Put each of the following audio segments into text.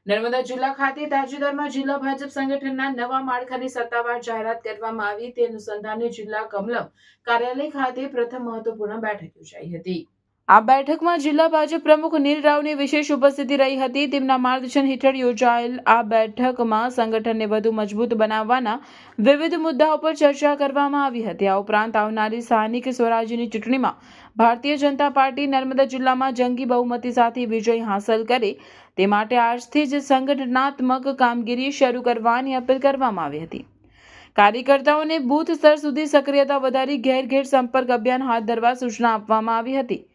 નર્મદા જિલ્લા ખાતે તાજેતરમાં જિલ્લા ભાજપ સંગઠનના નવા માળખાની સત્તાવાર જાહેરાત કરવામાં આવી તે અનુસંધાને જિલ્લા કમલમ કાર્યાલય ખાતે પ્રથમ મહત્વપૂર્ણ બેઠક યોજાઈ હતી। આ બેઠકમાં જિલ્લા ભાજપ પ્રમુખ નીલ રાવની વિશેષ ઉપસ્થિતિ રહી હતી। તેમના માર્ગદર્શન હેઠળ યોજાયેલ આ બેઠકમાં સંગઠનને વધુ મજબૂત બનાવવાના વિવિધ મુદ્દાઓ પર ચર્ચા કરવામાં આવી હતી। આ ઉપરાંત આવનારી સ્થાનિક સ્વરાજ્યની ચૂંટણીમાં ભારતીય જનતા પાર્ટી નર્મદા જિલ્લામાં જંગી બહુમતી સાથે વિજય હાંસલ કરે તે માટે આજથી જ સંગઠનાત્મક કામગીરી શરૂ કરવાની અપીલ કરવામાં આવી હતી। કાર્યકર્તાઓને બૂથ સ્તર સુધી સક્રિયતા વધારી ઘેર ઘેર સંપર્ક અભિયાન હાથ ધરવા સૂચના આપવામાં આવી હતી।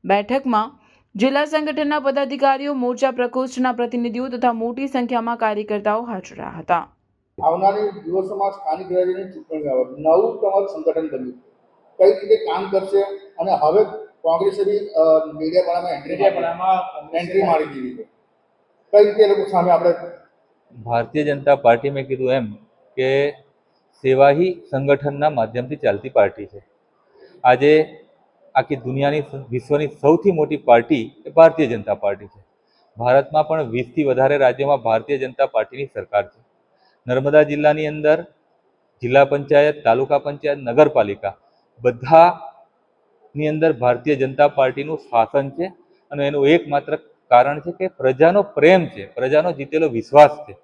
બેઠકમાં જિલ્લા સંગઠનના પદાધિકારીઓ, મોરચા પ્રકોષ્ઠના પ્રતિનિધિઓ તથા મોટી સંખ્યામાં કાર્યકર્તાઓ હાજર રહ્યા હતા। આવનારી દિવસોમાં સ્થાનિક સ્વરાજ્યની ચૂંટણી આવે, નવું તમારું સંગઠન બન્યું કઈ રીતે કામ કરશે અને હવે કોંગ્રેસે બી મીડિયામાં એન્ટ્રી મારી દીધી છે, કઈ રીતે એ લોકો સામે આપણે ભારતીય જનતા પાર્ટી મેં કીધું એમ કે સેવા ही સંગઠનના માધ્યમથી ચાલતી પાર્ટી છે। આજે આખી દુનિયાની વિશ્વની સૌથી મોટી પાર્ટી એ ભારતીય જનતા પાર્ટી છે। ભારતમાં પણ 20થી વધારે રાજ્યોમાં ભારતીય જનતા પાર્ટીની સરકાર છે। નર્મદા જિલ્લાની અંદર જિલ્લા પંચાયત, તાલુકા પંચાયત, નગરપાલિકા બધાની અંદર ભારતીય જનતા પાર્ટીનું શાસન છે અને એનું એકમાત્ર કારણ છે કે પ્રજાનો પ્રેમ છે, પ્રજાનો જીતેલો વિશ્વાસ છે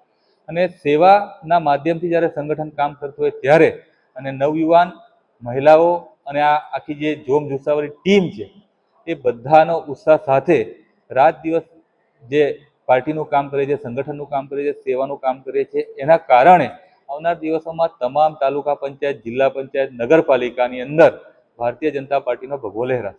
અને સેવાના માધ્યમથી જ્યારે સંગઠન કામ કરતું હોય ત્યારે અને નવયુવાન મહિલાઓ અને આ આખી જે જોમ જુસ્સાવાળી ટીમ છે એ બધાનો ઉત્સાહ સાથે રાત દિવસ જે પાર્ટીનું કામ કરે છે, સંગઠનનું કામ કરે છે, સેવાનું કામ કરે છે, એના કારણે આવનાર દિવસોમાં તમામ તાલુકા પંચાયત, જિલ્લા પંચાયત, નગરપાલિકાની અંદર ભારતીય જનતા પાર્ટીનો ભગવો લહેરાશે।